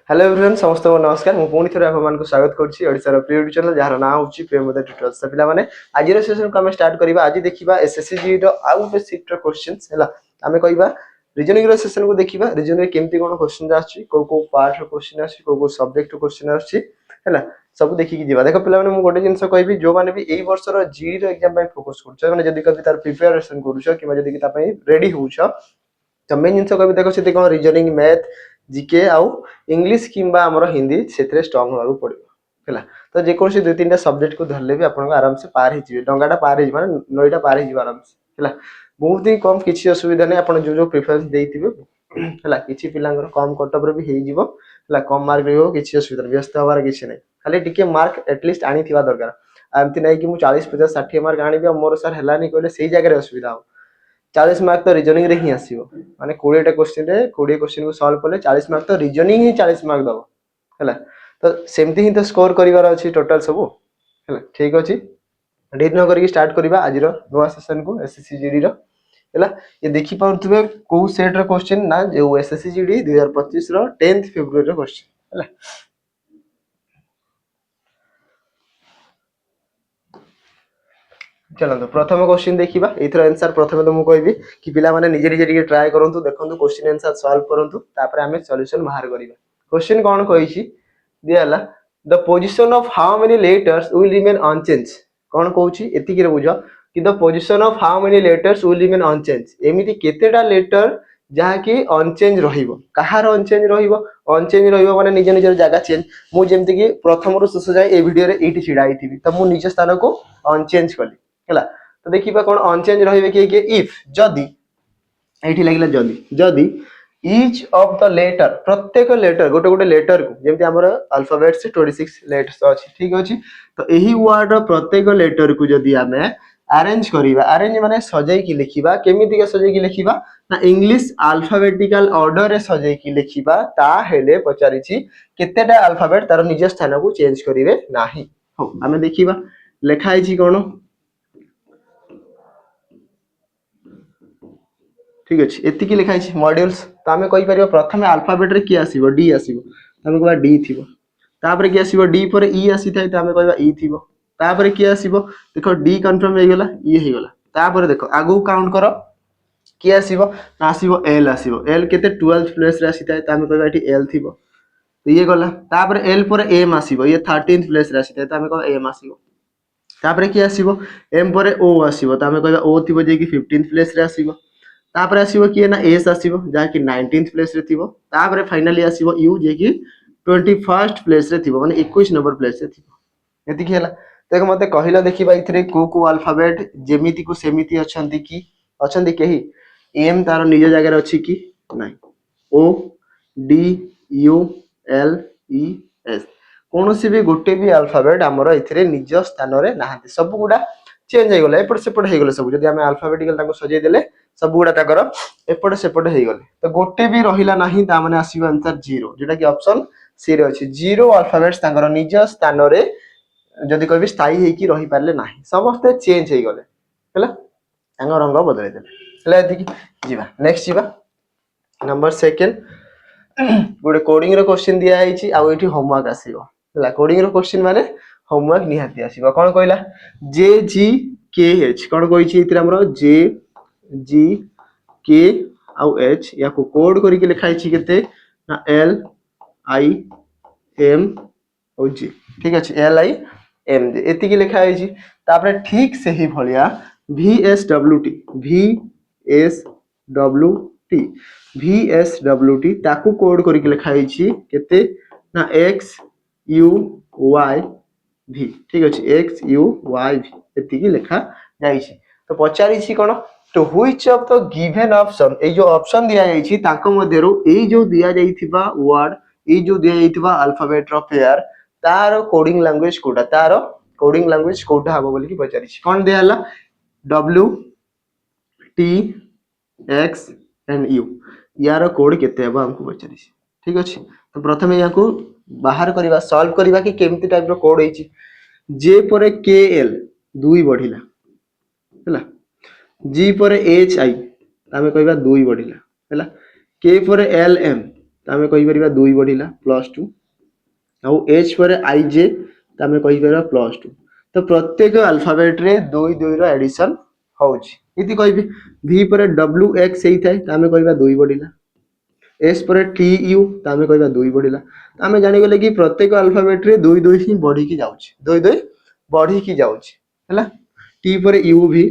Hello everyone समस्त को नमस्कार मु पुणी थोड़े आपको स्वागत करुच्ची ओडिशार प्रिय यूट्यूब चैनल जार ना होची प्रेमोदय ट्यूटोरियल्स। पिला माने आज सेशन को आम स्टार्ट करबा। आज देखिबा एसएससी जी रो आउ गोटे शिफ्ट रो क्वेश्चंस हैला। आमे कहबा रीजनिंग रो सेशन को देखिबा रीजनिंग रे केमती कोन क्वेश्चन आछी को पार्ट रो क्वेश्चन आछी को सब्जेक्ट रो क्वेश्चन आछी हैला सब देखि कि जीवा। देखो पिला माने मु गोटे जिंस कहबी जो माने भी एई वर्ष रो जी रो एग्जाम पय फोकस करछ माने जदी कभी तार प्रिपरेशन करूछ कि जदी कि ता पय रेडी होउछ तो मेन जिनस कहबी देखो से कोन रीजनिंग मैथ जीके आउ इंग्लिश किंबा हमर हिंदी सेतरे स्ट्रांग होबा पड़िबो हैला। तो जे कोन से दो तीनटा सब्जेक्ट को धरले भी आपन आराम से पार ही जिवे डंगाटा पार ही माने नईटा पार ही आराम से हैला। बहुत ही कम किछि असुविधा नै आपन जो प्रेफरेंस देइतिबे हैला। किछि पिलांगर कम कटअप रे भी हेइ जिवो हैला कम मार्क रे हो किछि असुविधा व्यस्त होबार किछि नै खाली टिके मार्क एटलीस्ट आनी थिबा दरकार। एमति नै कि मु 40 50 60 मार्क आनिबे मोर सर हैलानी कहले सेही जगह रे असुविधा हो। 40 मार्क तो रीजनिंग रे ही आसीबो माने 20 टा क्वेश्चन रे 20 क्वेश्चन को सॉल्व करले 40 मार्क तो रीजनिंग ही 40 मार्क दबो हैला। तो सेमती ही तो स्कोर करिवार अछि टोटल सब हैला। ठीक अछि डेट न करके स्टार्ट करबा आज रो नवा सेशन को एसएससी जीडी रो हैला। ये देखि पाउतबे को सेट रो क्वेश्चन ना जो एसएससी जीडी 2025 रो 10th फेब्रुआरी रो क्वेश्चन हैला। चलो प्रथम क्वेश्चन देखिबा एथर आंसर प्रथम तो मु कहबी कि पिला माने निजे निजे टिके ट्राई करंतु देखंतु क्वेश्चन आंसर सॉल्व करंतु तापर हमें सॉल्यूशन बाहर करिबा। क्वेश्चन कोन कहिछि दियाला the position of how many letters will remain unchanged कोन कहउछि एति कि रे बुझ कि the position of how many letters will remain unchanged एमिति केतेटा लेटर जहा कि अनचेंज रहिबो कहार अनचेंज रहिबो माने निजे निजे जगह चेंज मु जेमति कि प्रथम रु शेष जाय ए वीडियो रे एठी छिडा आइथिबी त मु निज स्थान को अनचेंज कली हैला। तो देखिबा कोन अनचेंज रहिबे कि इफ जदी एठी लागिला जदी each of the letter प्रत्येक लेटर गोटे गोटे लेटर को जेमति हमर अल्फाबेट से 26 लेटर्स अछि ठीक अछि। तो एही वर्ड रो प्रत्येक लेटर को जदी हमें अरेंज करिबा अरेंज माने सजाई कि लिखिबा केमिति के सजाई कि लिखिबा ना इंग्लिश अल्फाबेटिकल ऑर्डर रे सजाई कि लिखिबा ता हेले पचारिछि केतेटा अल्फाबेट तार निज स्थान को चेंज करिवे नाही। हो हमें देखिबा लेखा आइछि कोन ठीक अछि एति कि लिखा आइछि मॉड्यूल्स। तो हमें कहि परिबा प्रथमे अल्फाबेट रे की आसीबो डी आसीबो हमें कहबा डी थिबो तापर की आसीबो डी पर ई आसी थाइ त हमें कहबा ई थिबो तापर की आसीबो देखो डी कंफर्म हे गेला ई हे गेला तापर देखो आगु काउंट करो की आसीबो ना आसीबो एल आसीबो एल केते 12th प्लेस रे आसी थाइ त हमें कहबा एठी एल थिबो तो ये गला तापर एल पर एम आसीबो ये 13th प्लेस रे आसी थाइ त हमें कहबा एम आसीबो तापर की आसीबो एम पर ओ आसीबो त हमें कहबा ओ थिबो जे कि 15th प्लेस रे आसीबो तापर आसीबो कि ना एस आसीबो जा कि 19th प्लेस रे थिबो तापर फाइनली आसीबो यू जे कि 21st प्लेस रे थिबो माने 21 नंबर प्लेस रे थिबो एति कि हला। देख मते कहिला देखिबा इथरे को अल्फाबेट जेमिति को सेमिति अछंती केही एम तार निज जगह रे अछि कि नाही O D U L E S कोनोसी भी गोटे भी अल्फाबेट हमर इथरे निज स्थान रे नाहंती सब गुडा चेंज हे गेले एपट सेपट हे गेले सब जदी हमें अल्फाबेटिकल ताको सजे देले सब गुडा ताकर एपट सेपट हे गेले तो गोटे भी रहिला नाही ता माने आसीबो आंसर 0 जेटा कि ऑप्शन सी रे अछि 0 अल्फाबेट्स ताकर निज स्थान रे जदी कहबी स्थायी हे कि रहि पारले नाही समस्त चेंज हे गेले हैला अंग रंग बदलै देले हैला एति कि जीवा नेक्स्ट जीवा नंबर सेकंड गोटे कोडिंग रो क्वेश्चन दिया आइछि आ एठी होमवर्क आसीबो हैला। कोडिंग रो क्वेश्चन माने होमवर्क निहाती आसीबो कोन कहला जे जी के एच कोन कहिछि इतरा हमरो जे जी के आउ एच या को कोड करी के लिखाई छी केते ना एल आई एम ओ जी ठीक अछि एल आई एम जी एति के लिखाई छी तापर ठीक से ही भलिया वी एस डब्ल्यू टी ताकू कोड करी के लिखाई छी केते ना एक्स यू वाई भी ठीक अछि एक्स यू वाई भी एति की लिखा जाई छी। तो पचारि छी कोन तो which of the given option A जो ऑप्शन दिया जाई छी ताको मध्यरु ए जो दिया जाईथिबा वर्ड ए जो दिया जाईथिबा अल्फाबेट रो पेयर तारो कोडिंग लैंग्वेज कोटा तारो कोडिंग लैंग्वेज कोटा हबो बोली की पचारि छी कोन दियाला W T x and you यार कोड केते हबो हमको पचारि छी ठीक अछि। तो प्रथमे याको बाहर करबा सॉल्व करबा कि केमती टाइप रो कोड होईची जे पर के एल 2 बढ़िला हैला जी पर एच आई आमे कहबा 2 बढ़िला हैला के पर एल एम तो आम कहीपर 2 बढ़ला +2 आउ एच पर आई जे तो आम कहीपर +2 तो प्रत्येक अल्फाबेट रे 2 2 रो एडिशन होउची इति कहबी v पर w x हेई थाए तो आम कहिबा 2 बढ़ला एस पर टी यू तो आम कहिबा 2 बढ़ला तो आम जानि गले कि प्रत्येक अल्फाबेट रे 2 2 ही बढ़ी की जाउची 2 2 बढ़ी की जाउची हैला टी पर यू भी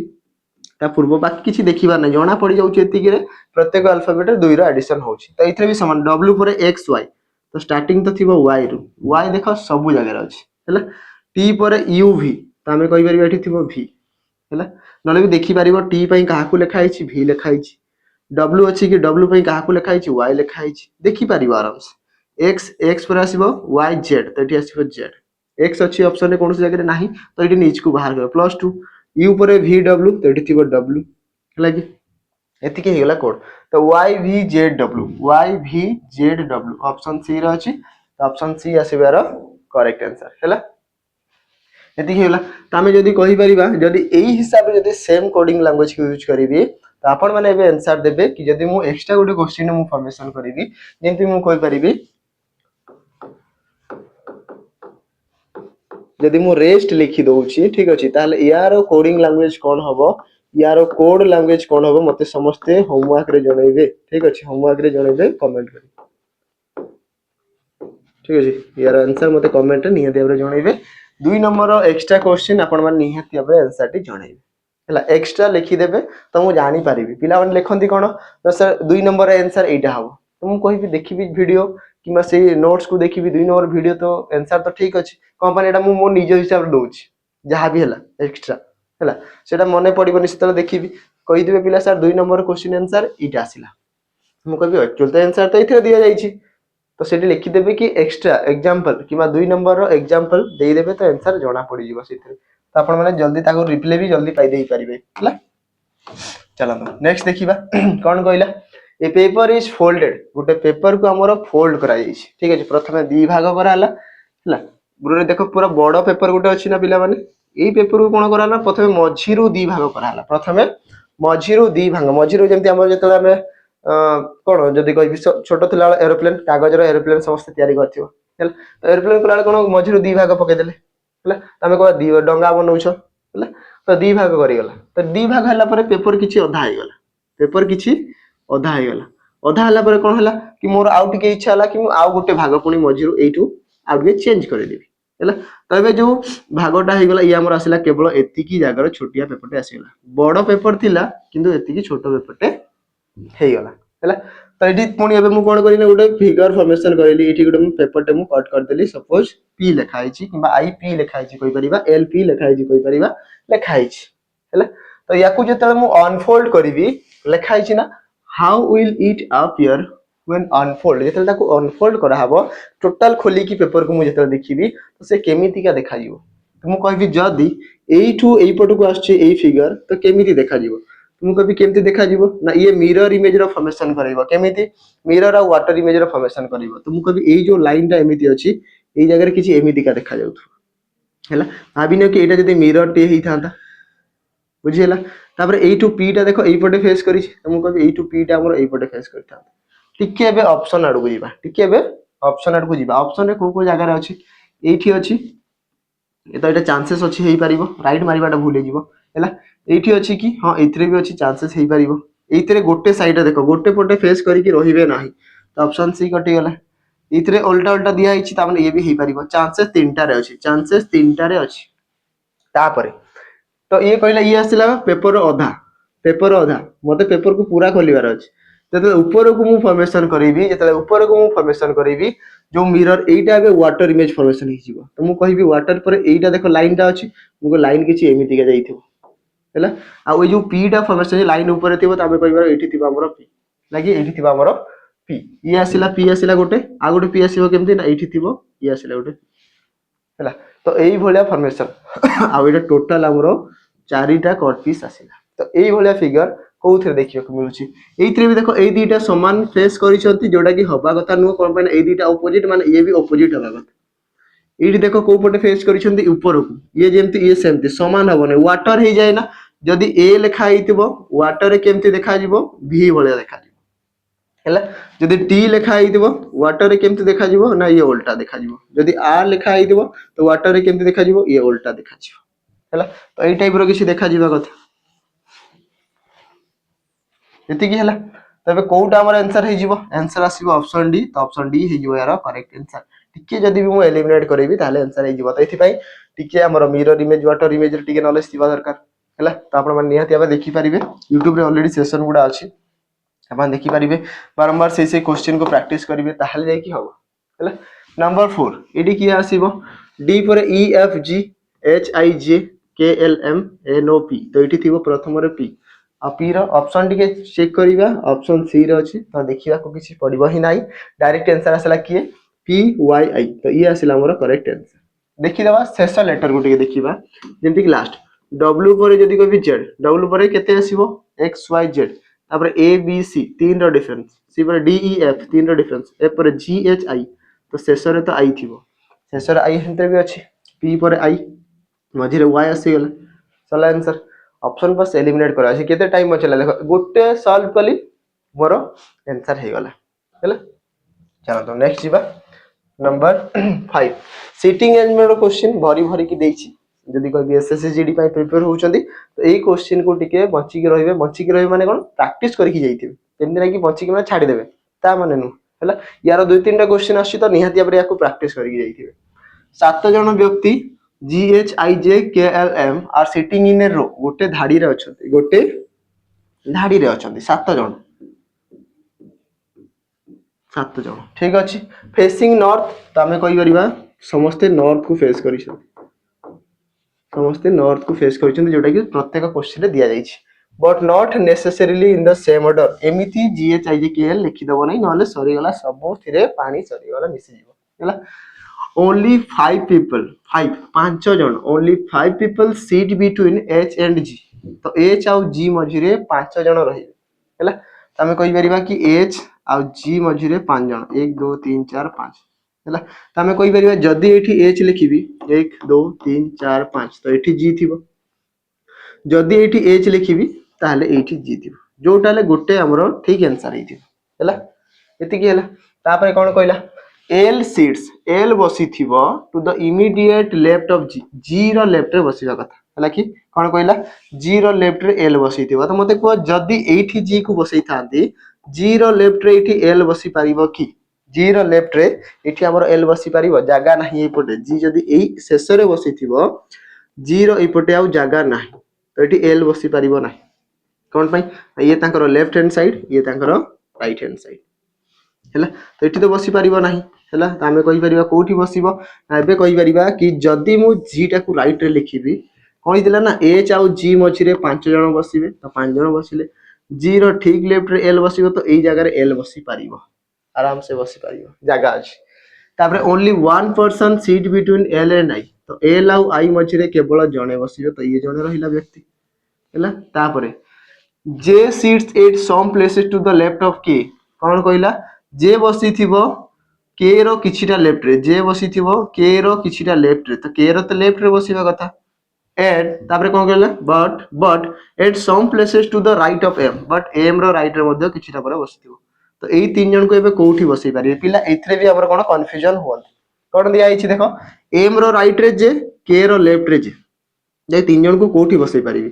ता पूर्व बाकी किसी देखिबार नै जणा पड़ी जाउची एतिकी रे प्रत्येक अल्फाबेट रे 2 रो एडिशन होउची तो इथरे भी समान w पर x y तो स्टार्टिंग तो थिबो y रु y देखो सब जगह रे अछि हैला t पर u v तो आम कहि परिबा एठी थिबो v हैला नले भी देखि परिबो t पई काहाकू लेखा आइछि v लेखा आइछि w अछि कि w पई काहाकू लेखा आइछि y लेखा आइछि देखि परिबो आराम से x पर आसीबो y z तो एठी आसीबो z x अछि ऑप्शन रे कोनोसी जगह रे नाही तो एठी नीच को बाहर करो +2 u पर v w तो एठी थिबो w हैला कि एतिके हेगला कोड तो y v z w option C रे अछि तो ऑप्शन सी आसीबार करेक्ट आंसर हैला एतिक हेला तो आम जदि कहि परिबा जदि एई हिसाब रे जदि सेम कोडिंग लैंग्वेज को यूज करिवि तो आपण माने एबे आंसर देबे कि जदि मु एक्स्ट्रा गोटे क्वेश्चन मु फॉर्मेशन करिवि जेंति मु कहि परिबि जदि मु रेस्ट लिखि दउछि ठीक अछि ताले यार कोडिंग लैंग्वेज कोन हबो यार कोड लैंग्वेज कोन हबो मते समस्ते होमवर्क रे जणैबे ठीक अछि होमवर्क रे जणैबे कमेंट करि ठीक अछि यार आंसर मते कमेंट रे निहे देबरे जणैबे 2 नंबर एक्स्ट्रा क्वेश्चन आपण मान निहाती भाबे आंसर टी जणैबे हला एक्स्ट्रा लिखि देबे तो मु जानि पारिबि पिला मन लेखंती कोन तो सर 2 नंबर आंसर एटा हबो तो मु कहिबि देखिबि वीडियो किमा से नोट्स को देखिबि 2 नंबर वीडियो तो आंसर तो ठीक अछि कंपनी एटा मु मो निज हिसाब रे दोछि जहा भी हला एक्स्ट्रा हला सेटा मने पडिबो निश्चित देखिबि कहि देबे पिला सर 2 नंबर क्वेश्चन आंसर एटा आसिला मु कहिबि एक्चुअल तो आंसर तो इथे दिया जाइछि तो सेठी लिखि देबे कि एक्स्ट्रा एग्जांपल किमा 2 नंबर रो एग्जांपल देई देबे तो आंसर जणा पड़ी जीवो सेथे तो आपण माने जल्दी ताको रिप्लाई भी जल्दी पाई देई परिबे हला चलो नेक्स्ट देखिबा कोन कहला ए paper is folded Gute paper को हमरो फोल्ड करा जाइछि ठीक अछि प्रथमे दी भाग करा हला हला गुरुरे देखो पूरा बडो पेपर गुटे अछि ना पिला माने एई पेपर को कोन करा हला प्रथमे मझिरु दी भाग करा हला प्रथमे मझिरु दी भाग मझिरु जेंति हमर जेतला हमें कोन जदि कहि छोटो थिला एरोप्लेन कागज रो एरोप्लेन समस्त तयारी करथिबो हला एरोप्लेन कोला कोन मझिरु दी भाग पके देले हला तमे को दी डंगा बनौछ हला तो दी भाग करि गला तो दी भाग हला पर पेपर किछि अधा आइ गला पेपर किछि अधा आइ गला अधा हला पर कोन हला कि मोर आउट के इच्छा हला कि मु आउ गुटे भाग पुनी मझिरु एठू आउट के चेंज कर देबी हला तो एबे जो भागटा हे गला इ हमर आसिला केवल एतिकी जागर छोटिया पेपरटे आसिला बडो पेपर थिला किंतु एतिकी छोटो पेपरटे हे गला हला तो एठी पुनी एबे मु कोन करिना गुटे फिगर फॉर्मेशन करिली एठी गुटे मु पेपरटे मु कट कर देली सपोज p लिखा आइछि किबा ip लिखा आइछि कोइ परिबा lp लिखा आइछि कोइ परिबा लिखा आइछि हला तो याकू जेतले मु अनफोल्ड करिवि लिखा आइछि ना how will it appear when unfold जेतले ताकू अनफोल्ड करा हबो टोटल खोली की पेपर को मु जेतले देखिबी तो से केमिति का देखा जिवो तो मु कहबी जदी एठू एई पट को आछे एई फिगर तो केमिति देखा जिवो तुम कभी केमती देखा जीवो ना ये मिरर इमेज रो फॉर्मेशन करैबो केमिति मिरर आ वाटर इमेज रो फॉर्मेशन करैबो तुम कभी एई जो लाइन टा एमिति अछि एई जगह रे किछि एमिति का देखा जाउथु हैला भाबिनो कि एटा जदी मिरर टे हेई थांता बुझियला तापर एई टू पी टा देखो एई पटे फेस करिछि तुम कभी एई टू पी टा हमर एई पटे फेस करथा टिके एबे ऑप्शन आडू जीवा टिके एबे ऑप्शन आडू जीवा ऑप्शन रे को जगह रे अछि एठी अछि तो एटा चांसेस अछि हेई परिबो राइट मारिबाटा भूल हे जीवो हैला एठी अछि कि हां एथरे भी अछि चांसेस हेई परिबो एथरे गोटे साइड देखो गोटे पटे फेस करी कि रहिबे नाही तो ऑप्शन सी कटि गला एथरे उल्टा उल्टा दिया हिची ता माने ये भी हेई परिबो चांसेस तीनटा रे अछि चांसेस तीनटा रे अछि तापरे तो ये कहला ये आसिला पेपर अधा मते पेपर को पूरा खोलिबार अछि जते ऊपर को मु फॉर्मेशन करिवि जते ऊपर को मु फॉर्मेशन करिवि जो मिरर एटा बे वाटर इमेज फॉर्मेशन हि जीवो तो मु कहिबि वाटर पर एटा देखो लाइन टा अछि मुको लाइन किछि एमिति का जाइथिबो हैला आ ओ जो पी टा फॉर्मेशन लाइन ऊपर थिबो तबे कहिबा एठी थिबा हमर पी लागी एठी थिबा हमर पी ये आसिला पी आसिला गोटे आ गोटे पी आसीबो केमति ना एठी थिबो ये आसिला गोटे हैला तो एई भलिया फॉर्मेशन आ एटा टोटल हमर चारिटा कट पीस आसिला तो एई भलिया फिगर कोउथरे देखियो को मिलुची एइथरे भी देखो एई दीटा समान फेस करिसंती जोटा कि हबा कथा नु कोन पने एई दीटा ऑपोजिट माने ये भी ऑपोजिट हबा कथा एठी देखो को पटे फेस करिसंती ऊपर को ये जेमति ये सेमति समान हबने वाटर हे जाय ना जदि ए लेखा हितिबो वाटर रे केमति देखा जिवो भी भलिया देखा जिवो ହେଲା ଯଦି टी ଲେଖା ହେଇଥିବ ୱାଟର ରେ କେମିତି ଦେଖାଯିବ ନା ଇଏ ଓଲଟା ଦେଖାଯିବ ଯଦି आर ଲେଖା ହେଇଥିବ ତ ୱାଟର ରେ କେମିତି ଦେଖାଯିବ ଇଏ ଓଲଟା ଦେଖାଯିବ ହେଲା ତ ଏଇ ଟାଇପ ର କିଛି ଦେଖାଯିବା କଥା ଏତିକି ହେଲା तबे कोउटा हमर आंसर हे जीवो आंसर आसीबो ऑप्शन डी तो ऑप्शन डी हे जीवो यार करेक्ट आंसर टिके जदी भी मु एलिमिनेट करबी ताले आंसर हे जीवो तो एथि पई टिके हमर मिरर इमेज वाटर इमेज रे टिके नॉलेज थिबा दरकार हैला तो आपण मन निहाती आबे देखि परिबे YouTube रे ऑलरेडी सेशन गुडा अछि अपन देखि परिबे बारंबार से क्वेश्चन को प्रैक्टिस करिवे ताहले जाय कि हबो हैला नंबर 4 एडी की आसीबो डी पर E F G H I J K L M N O P तो एठी थिबो प्रथम रे पी आ पी रो ऑप्शन टिके चेक करिवा ऑप्शन सी रो अछि तो देखिबा को किछि पड़िबो ही नाही डायरेक्ट आंसर आसला किए पी वाई आई तो ये आसिला हमर करेक्ट आंसर देखि देबा शेष लेटर को टिके देखिबा जेंति कि लास्ट डब्ल्यू पर जदी कोबी जेड डब्ल्यू पर केते आसीबो एक्स वाई जेड तापर ए बी सी तीन रो डिफरेंस सी पर डी ई एफ तीन रो डिफरेंस ए पर जी एच आई तो शेष रे तो आई थिबो शेष रे आई हंते भी अछि पी पर आई मझी रे वाई आसी गेला चला आंसर ऑप्शन बस एलिमिनेट करा अछि केते टाइम बचला देखो गोटे सॉल्व कली मोर आंसर हे गला हैला चलो तो नेक्स्ट जीवा नंबर 5 सीटिंग अरेंजमेंट क्वेश्चन भरी भरी की देछि जदी कोई एसएससी जीडी पई प्रिपेयर होउचंदी तो एई क्वेश्चन को टिके बंची के रहिबे माने कोन प्रैक्टिस करि की जाइथिबे तेन कि बंची के माने छाडी देबे ता माने नु हैला यार दुई तीन टा क्वेश्चन आछि तो निहाती आपरे याको प्रैक्टिस करि की जाइथिबे सात जन व्यक्ति जी H I J K L M R sitting in a row गोटे धाड़ी रे अछंती गोटे धाड़ी रे अछंती सात जन ठीक अछि फेसिंग नॉर्थ तो आमे कहि परिबा समस्त नॉर्थ को फेस करि समस्त नॉर्थ को फेस करिसंती जोटा कि प्रत्येक क्वेश्चन रे दिया जाइछि but not necessarily in the same order एमिति G H I J K L लिखि दबो नै नले सरी गला सब थिरे पानी सरी गला मिसि जीवो हैला only 5 people 5 पांच जन only 5 people sit between h and g तो h आउ g मझी रे पांच जन रहिबे हैला त हमें कहि परिबा कि h आउ g मझी रे पांच जन 1 2 3 4 5 हैला त हमें कहि परिबा जदी एठी h लिखिबी 1 2 3 4 5 तो एठी g थिबो जदी एठी h लिखिबी ताले एठी g थिबो जोटाले गोटे हमरो ठीक आंसर हे थिबो हैला एति की हैला तापरे कोन कहला L seats L बसी थिबो to the immediate left of G G row left रे बसिबा कथा हला कि कोन कहला G रो लेफ्ट रे L बसी थिबो तो मते को जदी एठी G को बसई थांती G रो लेफ्ट रे एठी L बसी पारिबो कि G रो लेफ्ट रे एठी हमर L बसी पारिबो जागा नाही एपटे G जदी एई शेष रे बसी थिबो G रो एपटे आउ जागा नाही तो एठी L बसी पारिबो नाही कोन पई ये तांकर लेफ्ट हैंड साइड ये तांकर राइट हैंड साइड हैला तो एठी तो बसी पारिबो नाही हैला त हमें कहि परिबा कोठी बसिबो एबे कहि परिबा कि जदी मु जी टा को राइट रे लिखिबी कहि दिला ना एच आउ जी मझी रे पांच जन बसिबे तो पांच जन बसिले जी रो ठीक लेफ्ट रे एल बसिबो तो एई जगह रे एल बसी पारिबो आराम से बसी पारिबो जगह अछि तापरे only one person seat between L and I तो एल आउ आई मझी रे केवल जने बसिबे तो ये जने रहिला व्यक्ति हैला तापरे जे seats at some places to the left of K कोन कहिला जे बसी थिबो के रो किछिटा लेफ्ट रे जे बसी थिबो के रो किछिटा लेफ्ट रे तो के रो तो लेफ्ट रे बसिबा कथा एंड तापरे कोन कहला but at some places to the right of M but M रो राइट रे मध्ये किछिटा पर बसिथिबो तो एई तीन जन को एबे कोठी बसई पारे पिला एथरे भी हमर कोन कंफ्यूजन होन कोन दिया आइछि देखो एम रो राइट रे जे के रो लेफ्ट रे जे तीन जन को कोठी बसई पारिबी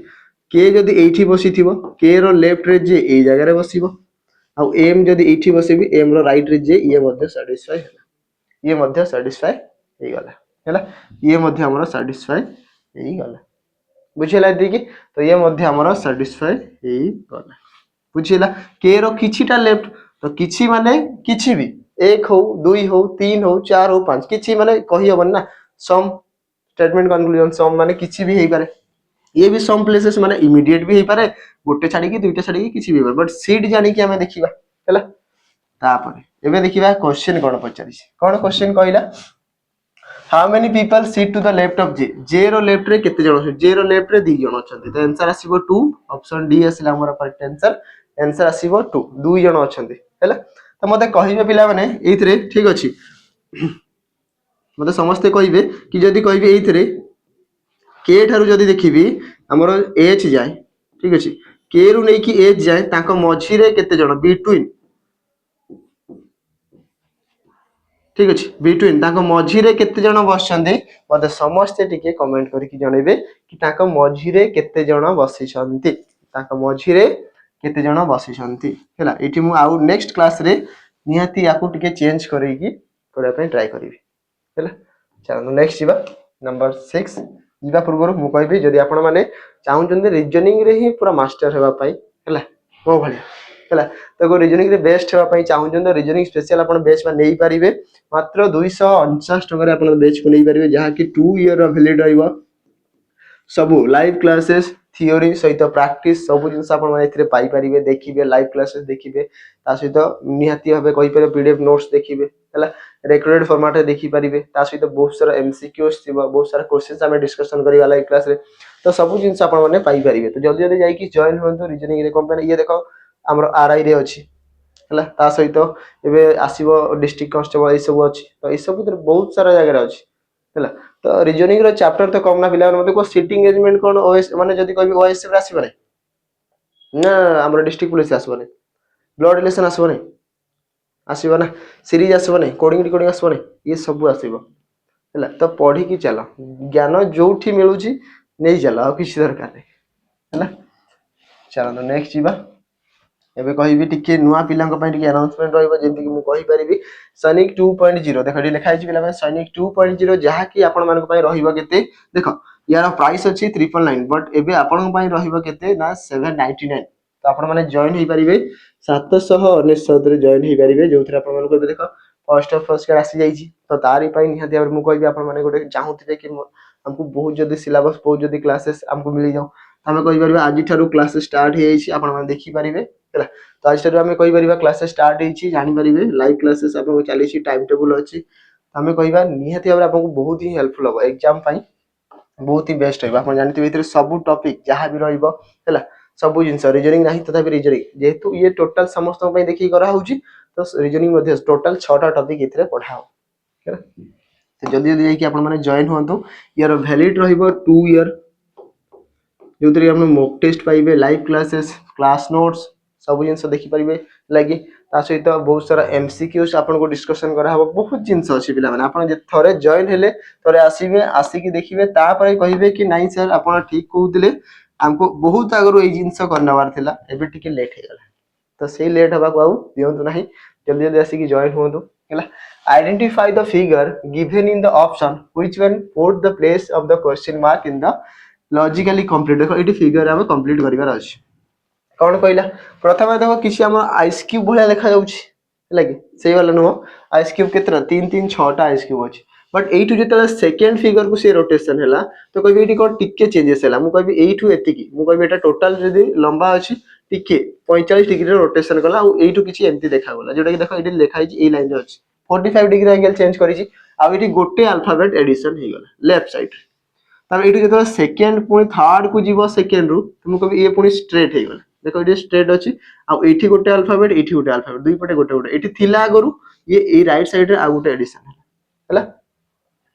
के जदी एठी बसिथिबो के रो लेफ्ट रे जे एई जगह रे बसिबो आउ एम जदी एठी बसेबी एम रो राइट रे जे ये मध्ये सैटिस्फाई हैला ये मध्ये सैटिस्फाई हे गला हैला ये मध्ये हमरो सैटिस्फाई हे गला बुझिला दिकी तो ये मध्ये हमरो सैटिस्फाई हे गला बुझिला के रो किछिटा लेफ्ट तो किछि माने किछि भी एक हो दुई हो तीन हो चार हो पांच किछि माने कहि हबन ना सम स्टेटमेंट कंक्लूजन सम माने किछि भी हे पारे ये भी सम प्लेसेस माने इमीडिएट भी हे पारे गोटे छाडी की दुईटा छाडी की किछि भी बट सीट जानि कि हमें देखिबा हैला तापरे एबे देखिबा क्वेश्चन कोन पचारि कोन क्वेश्चन कहिला how many people sit to the left of J J रो लेफ्ट रे केते जण जे रो लेफ्ट रे 2 जण अछंती तो आंसर आसीबो 2 ऑप्शन डी आसीला हमर करेक्ट आंसर आंसर आसीबो 2 2 जण अछंती हैला तो मते कहिबे पिला माने एइथरे ठीक अछि मते समस्त कहिबे कि जदी कहिबे एइथरे के ठारू जदी देखिबी हमर एच जाय ठीक अछि के रु नै कि एच जाय ताको मझी रे केते जण बिटवीन ठीक अच्छे बिटवीन मझीरे केते जण बसछन्ते मते समस्ते टिके कमेंट करके जनइबे कि ताको मझीरे केते जण बसिछन्ती मझीरे केते जण बसिछन्ती हैला एठी मु आउ नेक्स्ट क्लास रे निहाती याकू टिके चेंज करैकी करबा पई ट्राई करिवि हैला चलो नेक्स्ट जिबा नंबर 6 जिबा पूर्व मु कहबी जदि आपण माने चाहुचन्ते रीजनिंग रे ही पूरा मास्टर हेबा पई हैला मो भलिया हैला तो रीजनिंग रे बेस्ट हेबा पई चाहुचन्ते रीजनिंग स्पेशल आपण बेच में नै परिबे मात्र 249 टका रे आपण बेच को नै परिबे जहा कि 2 ईयर वैलिड रहइबो सबू लाइव क्लासेस थियोरी सहित प्रैक्टिस सब जिनस आपण माने एथिरे पाई परिबे देखिबे लाइव क्लासेस देखिबे ता सहित निहाती भाबे कहि परिबे पीडीएफ नोट्स देखिबे हैला रेकॉर्डेड फॉर्मेट रे देखि परिबे ता सहित बहुत सारा एमसीक्यूज थिबो बहुत सारा क्वेश्चंस हमें डिस्कशन करिवा लाइव क्लास रे तो सब जिनस आपण माने पाई परिबे तो जल्दी जल्दी जाई कि जॉइन होंतु रीजनिंग रे कंपनी ये देखो हमर आरआई रे अछि हैला ता सहित एबे आसीबो डिस्ट्रिक्ट कांस्टेबल ए सब अछि तो ए सब बहुत सारा जगह रे अछि हैला तो रीजनिंग रो चैप्टर तो कम ना पिला मते को सिटिंग एंगेजमेंट कोन ओएस माने जदी कहबी ओएस रे आसीबो ना हमर डिस्ट्रिक्ट पुलिस आसीबो नै ब्लड रिलेशन आसीबो नै आसीबो ना सीरीज आसीबो नै कोडिंग रिकॉर्डिंग आसीबो नै ये सब आसीबो हैला तो पढ़ी की चलो ज्ञान जोठी मिलुची नै चलो आ किसी दरकार नै हैला चलो नेक्स्ट जीवा एबे कहिबी टिके नुआ पिलांक पई टिके अनाउंसमेंट रहइबो जेंति कि मु कहि परिबी सैनिक 2.0 देखो डी लिखा हिची पिला में सैनिक 2.0 जहा कि आपण मानक पई रहइबो केते देखो यार प्राइस अछि 999 बट एबे आपण पई रहइबो केते ना 799 तो आपण माने जॉइन होई परिबे 799 रे जॉइन होई परिबे जोथरे आपण मानक एबे देखो फर्स्ट आसी जाईची तो तारी पई निहाती और मु कहबी आपण माने गोटे चाहूथिबे कि हमको बहुत जल्दी सिलेबस बहुत जल्दी क्लासेस हमको मिली जाऊ हमें कहि परिबा आज ठारू क्लास स्टार्ट हे जाईची आपण माने देखि परिबे हैला तो आज ठारू हमें कहि परिबा क्लास स्टार्ट हेची जानि परिबे लाइव क्लासेस आपन चलीची टाइम टेबल अछि हमें कहिबा निहाती और आपन बहुत ही हेल्पफुल हो एग्जाम पई बहुत ही बेस्ट है आपन जानते भीतर सब टॉपिक जहां भी रहइबो हैला सब जिंस रीजनिंग नाही तथा भी रीजनिंग जेहेतु ये टोटल समस्त पई देखि करा होउची तो रीजनिंग मध्ये टोटल 6 टा टॉपिक इथरे पढा हो हैला तो जल्दी जल्दी जाई कि आपन माने जॉइन होंतु यार वैलिड रहइबो 2 ईयर जोतरी हम मॉक टेस्ट पाइबे लाइव क्लासेस क्लास नोट्स सब जिनस देखि परिबे लागि ता सहित बहुत सारा एमसीक्यूज आपन को डिस्कशन करा हबो बहुत जिनस अछि पिला माने आपन जे थरे जॉइन हेले थरे आसीबे आसी कि देखिबे ता परे कहिबे कि नाही सर आपन ठीक कहउतिले हमको बहुत आगरो ए जिनस करनवार थिला एबे टिके लेट हे गला तो सेही लेट हबा को आउ दियंतु नाही जल्दी जल्दी आसी कि जॉइन होंतु हैला identify the figure given in the option which one put the place of the question mark in the logically complete देखो एटी फिगर हम कंप्लीट करिवार अछि कौन कहला प्रथम देखो किसी हम आइस क्यूब भले देखा जाउछि लागी सेही वाला नो आइस क्यूब केतना 3 3 6 टा आइस क्यूब अछि बट एठु जेतला सेकंड फिगर को से रोटेशन हैला तो कहबी एटी कोन टिके चेंजेस हैला मु कहबी एठु एतिकी मु कहबी एटा टोटल जदी लंबा अछि टिके 45 डिग्री रे रोटेशन कला आ एठु किछि एमती देखा गला जेटा कि देखो एटी लिखा हिची ए लाइन रे अछि 45 डिग्री एंगल चेंज करिछि आ एटी गोटे अल्फाबेट एडिशन हे गला लेफ्ट साइड तब एठी जेतला सेकंड पुनी थर्ड को जीवो सेकंड रु तुम कहबी ए पुनी स्ट्रेट हे गला देखो ये स्ट्रेट अछि आ एठी गोटे अल्फाबेट एठी गोटे अल्फाबेट दुई पटे गोटे गोटे एठी थिला गरु ये ए राइट साइड रे आ गोटे एडिशन हैला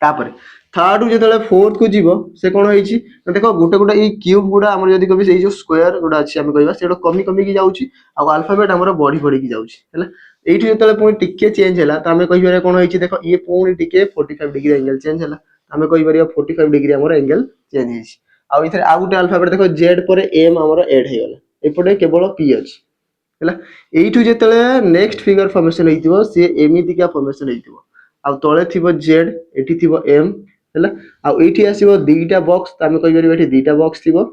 तापर थर्ड जेतले फोर्थ को जीवो से कोन होईची देखो गोटे गोटे ए क्यूब गुडा हमर जदी कहबी से जो स्क्वायर गुडा अछि हम कहबा सेडो कमी कमी की जाउची आ अल्फाबेट हमर बढ़ी बढ़ी की जाउची हैला एठी जेतले पुनी टिके चेंज हैला त हमें कहिबारे कोन होईची देखो ये पुनी टिके 45 डिग्री एंगल चेंज हैला हमें कहिबारिया 45 डिग्री हमर एंगल चेंज हिची आ इथरे आ गोटे अल्फाबेट देखो जेड परे एम हमर ऐड हे गला एपटे केवल पी अछि हैला एठु जेतले नेक्स्ट फिगर फॉर्मेशन हेतिबो से एमिति का फॉर्मेशन हेतिबो आ तळे थिबो जेड एठी थिबो एम हैला आ एठी आसीबो दीटा बॉक्स त हमें कहि परिबे एठी दीटा बॉक्स थिबो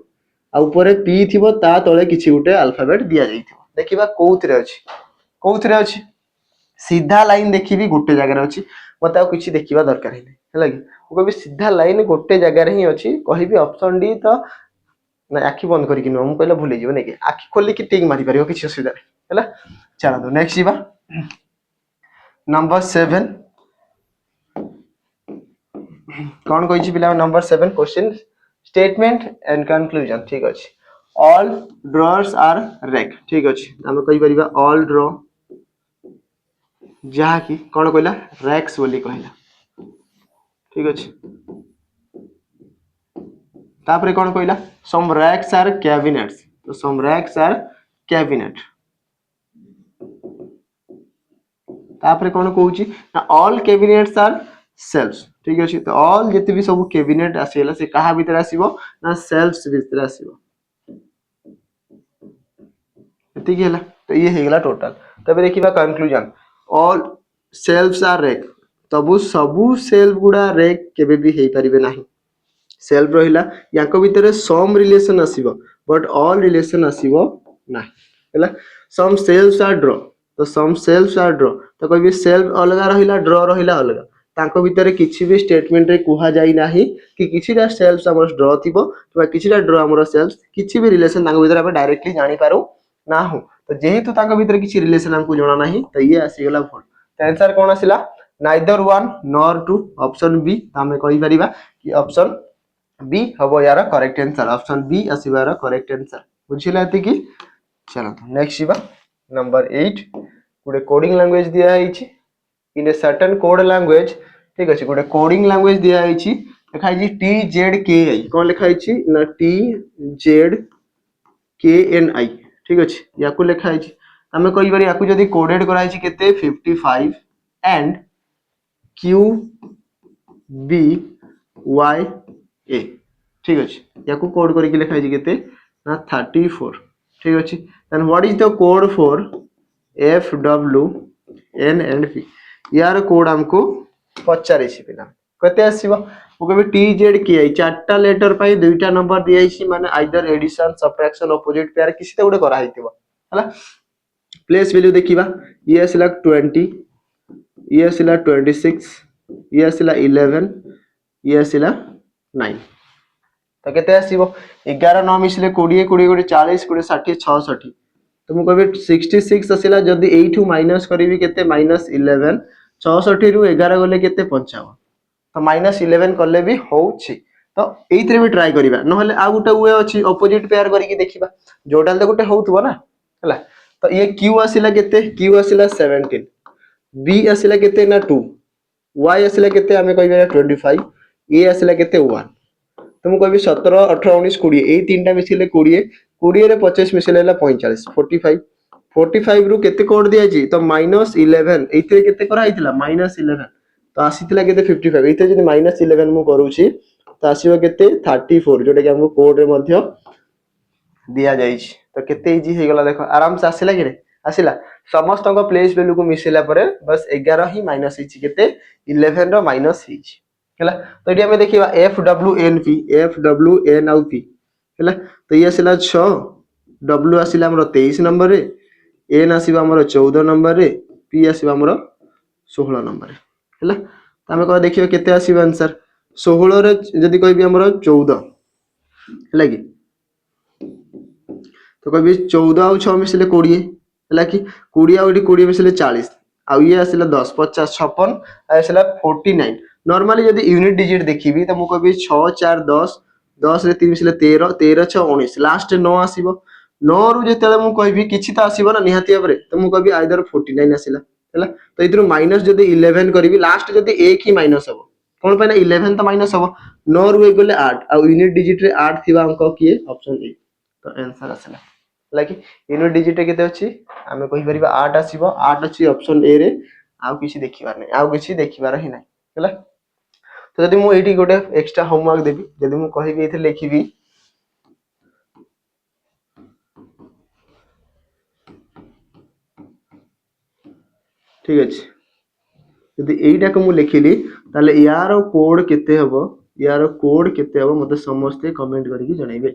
आ ऊपर पी थिबो ता तळे किछि गुटे अल्फाबेट दिया जाइथिबो देखिबा कोउथरे अछि सीधा लाइन देखिबी गुटे जगह रे अछि मते आ किछि देखिबा दरकार हे हैला कि कहबी सीधा लाइन गुटे जगह रे ही अछि कहिबी ऑप्शन डी त ना आखि बंद करी कि हम कहले भूली जीव नै कि आखि खोली कि टिक मारी परियो किछि असुविधा हैला चलो नेक्स्ट जीवा नंबर 7 कौन कहिछि पिला number 7 question statement and conclusion ठीक अछि ऑल ड्रॉर्स आर रेक ठीक अछि हम कहि परिबा ऑल ड्रॉ जहा कि कौन कहला रैक्स बोली कहला ठीक अछि तापरे कौन कहला सम रैक्स आर कैबिनेट्स तो सम रैक्स आर कैबिनेट तापर कौन कहूँ ना ऑल कैबिनेट्स आर सेल्स ठीक अच्छे तो ऑल जिते भी सब कैबिनेट आसीगला से कहा भितर आसीबो ना सेल्स भितर आसीबो एतिकी हला तो ये हेगला टोटल तबे देखिबा conclusion all shelves are rack तबु सबु सेल्फ गुडा रेक केबे भी हेई परिबे नाही सेल्फ रहिला याको भितर सम रिलेशन आसीबो बट ऑल रिलेशन आसीबो नाही हला सम सेल्फ्स आर ड्रॉ तो सम सेल्फ्स आर ड्रॉ तो कहबी सेल्फ अलगा रहिला ड्रॉ रहिला अलगा तांको भितर किछि भी स्टेटमेंट रे कुहा जाई नाही कि किछिटा सेल्फ्स हमर ड्रॉ थिबो किबा किछिटा ड्रॉ हमर सेल्फ्स किछि भी रिलेशन तांको भितर आपण डायरेक्टली जानि पारू ना हो तो जेहेतु तांको भितर किछि रिलेशन हमको जणा नाही तो ये आसीगला भूल तो आंसर कोन आसिला neither one nor two option B हमें कहि परिबा कि ऑप्शन बी हबो यार करेक्ट आंसर ऑप्शन बी आसीबार करेक्ट आंसर बुझिला एतिकी चलो नेक्स्ट बा नंबर 8 गुडे कोडिंग लैंग्वेज दिया है इन ए सर्टेन कोड लैंग्वेज ठीक अच्छे गोटे कोडिंग लैंग्वेज दिया है लिखाई टी जेड के आई कौन लिखाई ना टी जेड के एन आई ठीक अच्छे या लिखाई आम कहीपर या जदि कोडेड कराई केते 55 एंड क्यू बी वाई ए ठीक अच्छे या कोड करके लिखाई केते ना 34 ठीक अच्छे then what is the code for F W N and P यार कोड हमको पचारे पिला केते आसीबो कहबे टी जेड के आई चारटा लेटर पाई दुईटा नंबर दिया आइछि माने either addition subtraction opposite pair किसी तो गुटे करा हितिबो हला प्लेस वैल्यू देखिबा ये आसिला 20 ये आसिला 26 ये आसिला 11 ये आसिला 9 तो केते आसीबो 11 9 मिसले 20 20 गुटे 40 गुटे 60 66 तो मु कहबे 66 आसिला जदी एठू माइनस करबी केते -11 66 रु 11 गले केते 55 तो -11 कले भी होउछि तो एइथरे भी ट्राई करिबा नहले आ गुटे वे अछि ऑपोजिट पेयर करिके देखिबा जोटाल तो गुटे होउथबो ना हला तो ये क्यू आसिला केते क्यू आसिला 17 बी आसिला केते ना 2 वाई आसिला केते हमें कहबे 25 ए आसिला केते 1 तो मु कहबी 17 18 19 20 ए तीनटा मिसिले 20 20 रे 25 मिसिले 45 45 45 रु केते कोड दिया जी तो -11 एइथे केते करा आइतिला -11 तो आसीतिला केते 55 एइथे जदि -11 मु करूची तो आसीबो केते 34 जोटा कि हमको कोड रे मध्य दिया जाई छी तो केते इजी हे गला देखो आराम से आसीला कि रे आसीला समस्त को प्लेस वैल्यू को मिसेला परे बस 11 ही माइनस ही छी केते 11 रो माइनस ही छी हला तो एटी हमें देखिबा एफ डब्ल्यू एन आउ पी हला तो ये आसीला 6 डब्ल्यू आसीला हमरो 23 नंबर रे एन आसीबा हमरो 14 नंबर रे पी आसीबा हमरो 16 नंबर रे हला तो हमें कह देखियो केते आसीबा आंसर 16 रे जदी कहबी हमरो 14 हला कि तो कहबी 14 आउ 6 मिसले 20 हला कि 20 आउ 20 मिसले 40 आउ ये आसीला 10 50 56 आसीला 49 नॉर्मली जदी यूनिट डिजिट देखिबी तो मु कहबी 6 4 10 10 रे 3 मिसले 13 13 6 19 लास्ट 9 आसीबो 9 रु जेतेले मु कहबी किछि त आसीबो ना निहाती भाबरे तो मु कहबी आइदर 49 आसीला हला तो इधर माइनस जदी 11 करबी लास्ट जदी 1 ही माइनस हबो कोन पे ना 11 तो माइनस हबो 9 रु 1 गले 8 आ यूनिट डिजिट रे 8 थिबा अंक किए ऑप्शन ए तो आंसर आसीला हला कि यूनिट डिजिट रे केते अछि हमें कहि परिबा 8 आसीबो 8 अछि ऑप्शन ए रे आ किछि देखिबार नै आ किछि देखिबार ही नै हला तो जदी मु एठी गोटे एक्स्ट्रा होमवर्क देबी जदी मु कहिबी एथे लिखिबी ठीक अछि यदि एइटा को मु लिखिली ताले यार कोड केते हबो मते समस्ते कमेंट करके जणाइबे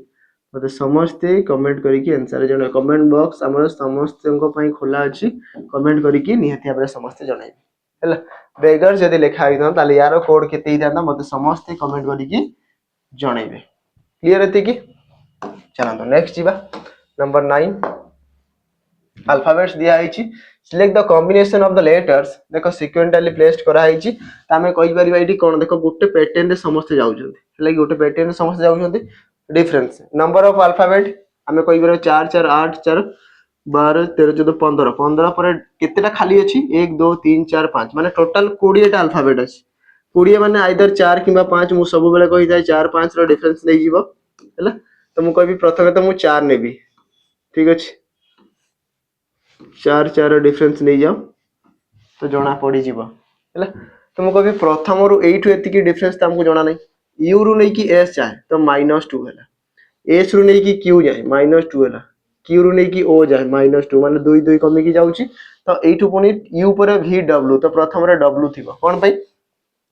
मते समस्ते कमेंट करके आंसर जणाइबे कमेंट बॉक्स हमर समस्तन पई खोला अछि कमेंट करके निहति हमरे समस्ते जणाइबे हला बेगर जदी लिखा आइना ताले यार कोड केते हिदाना मते समस्ते कमेंट करके जणाइबे क्लियर हेते कि चलो नेक्स्ट जीवा नंबर 9 अल्फाबेट्स दिया है select the combination of the letters देखो सिक्वेंटली प्लेस्ड करा है तामे कहि परिबा एठी कोन देखो गोटे पैटर्न रे समस्त जाउछन्ते हला कि गोटे पैटर्न रे समस्त जाउछन्ते डिफरेंस नंबर ऑफ अल्फाबेट हमें कहि परिबा 4 4 8 4 12 13 14 15 15 पर केतेटा खाली अछि 1 2 3 4 5 माने टोटल 20 टा अल्फाबेट अछि 20 माने आइदर 4 किबा 5 मु सब बेले कहि जाय 4 5 रो डिफरेंस नै जीवो हला तो मु कहबी प्रथमे तो मु 4 नेबी ठीक अछि 4 4 डिफरेंस नहीं जाओ तो जना पड़ी जीव है तो मुझे प्रथम रू एठू एतिकी डिफरेंस तो हमको जना नहीं यू रु नहीं कि एस जाए तो -2 है एस रु नहीं कि क्यू जाए -2 है क्यू रु नहीं कि ओ जाए -2 माने 2 2 कमिकी जाउची तो एठू पुनी यू पर वी डब्ल्यू तो प्रथम रे डब्ल्यू थिबो कोन पई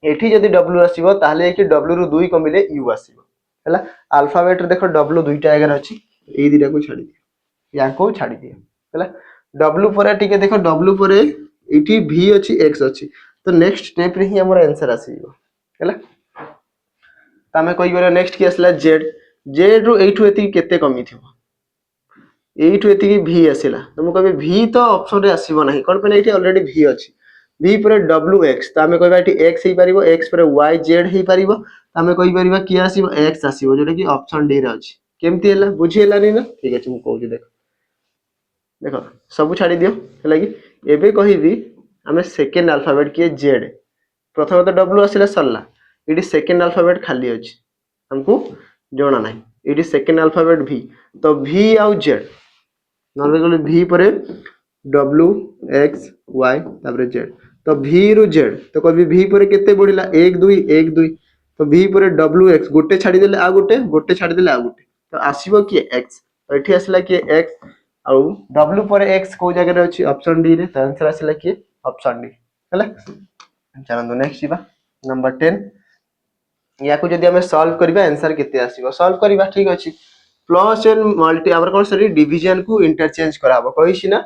एठी जदी डब्ल्यू आसीबो ताले कि डब्ल्यू रु 2 कमिले यू आसीबो हैला अल्फाबेट रे देखो डब्ल्यू दुईटा आगे अछि एई दिटा को छाडी दियो या को छाडी दियो हैला डब्ल्यू पर टिके देखो डब्ल्यू पर एठी वी अछि एक्स अछि तो नेक्स्ट स्टेप रे ही हमर आंसर आसीबो हैला त हमें कोइ बेर नेक्स्ट की आसला जेड जेड रु एठू एति केते कमी थिबो एठू एति वी आसिला तो मु कहबे वी तो ऑप्शन रे आसीबो नाही कोन पे एठी ऑलरेडी वी अछि वी पर डब्ल्यू एक्स तो हमें कहबा एठी एक्स ही परिबो एक्स पर वाई जेड ही परिबो हमें कहि परिबा कि आसीबो एक्स आसीबो जोटा कि ऑप्शन डी रे अछि केमती हैला बुझी हैलानी ना ठीक अछि मु कहू देखो देखो सब छाडी दियो हैला कि एबे कहिबी हमें सेकंड अल्फाबेट किए जेड प्रथम तो डब्ल्यू आसिला सरला इडी सेकंड अल्फाबेट खाली अछि हमको जोना नाही इडी सेकंड अल्फाबेट वी तो वी आउ जेड नॉर्मली वी पर डब्ल्यू एक्स वाई तापर जेड तो वी रु जेड तो कभी वी पर केते बढ़िला 1 2 1 2 तो वी पर डब्ल्यू एक्स गोटे छाडी देले आ गोटे छाडी देले आ गोटे तो आसीबो कि एक्स तो एठी आसिला कि एक्स आउ डब्ल्यू पर एक्स को जगह रे अछि ऑप्शन डी रे तो आंसर आसिला कि ऑप्शन डी हैला चलो नेक्स्ट जीवा नंबर 10 या को जदी हमें सॉल्व करबा आंसर केते आसीबो सॉल्व करबा ठीक अछि प्लस एंड मल्टी आवर कोन सरी डिवीजन को इंटरचेंज कराबो कहिछि ना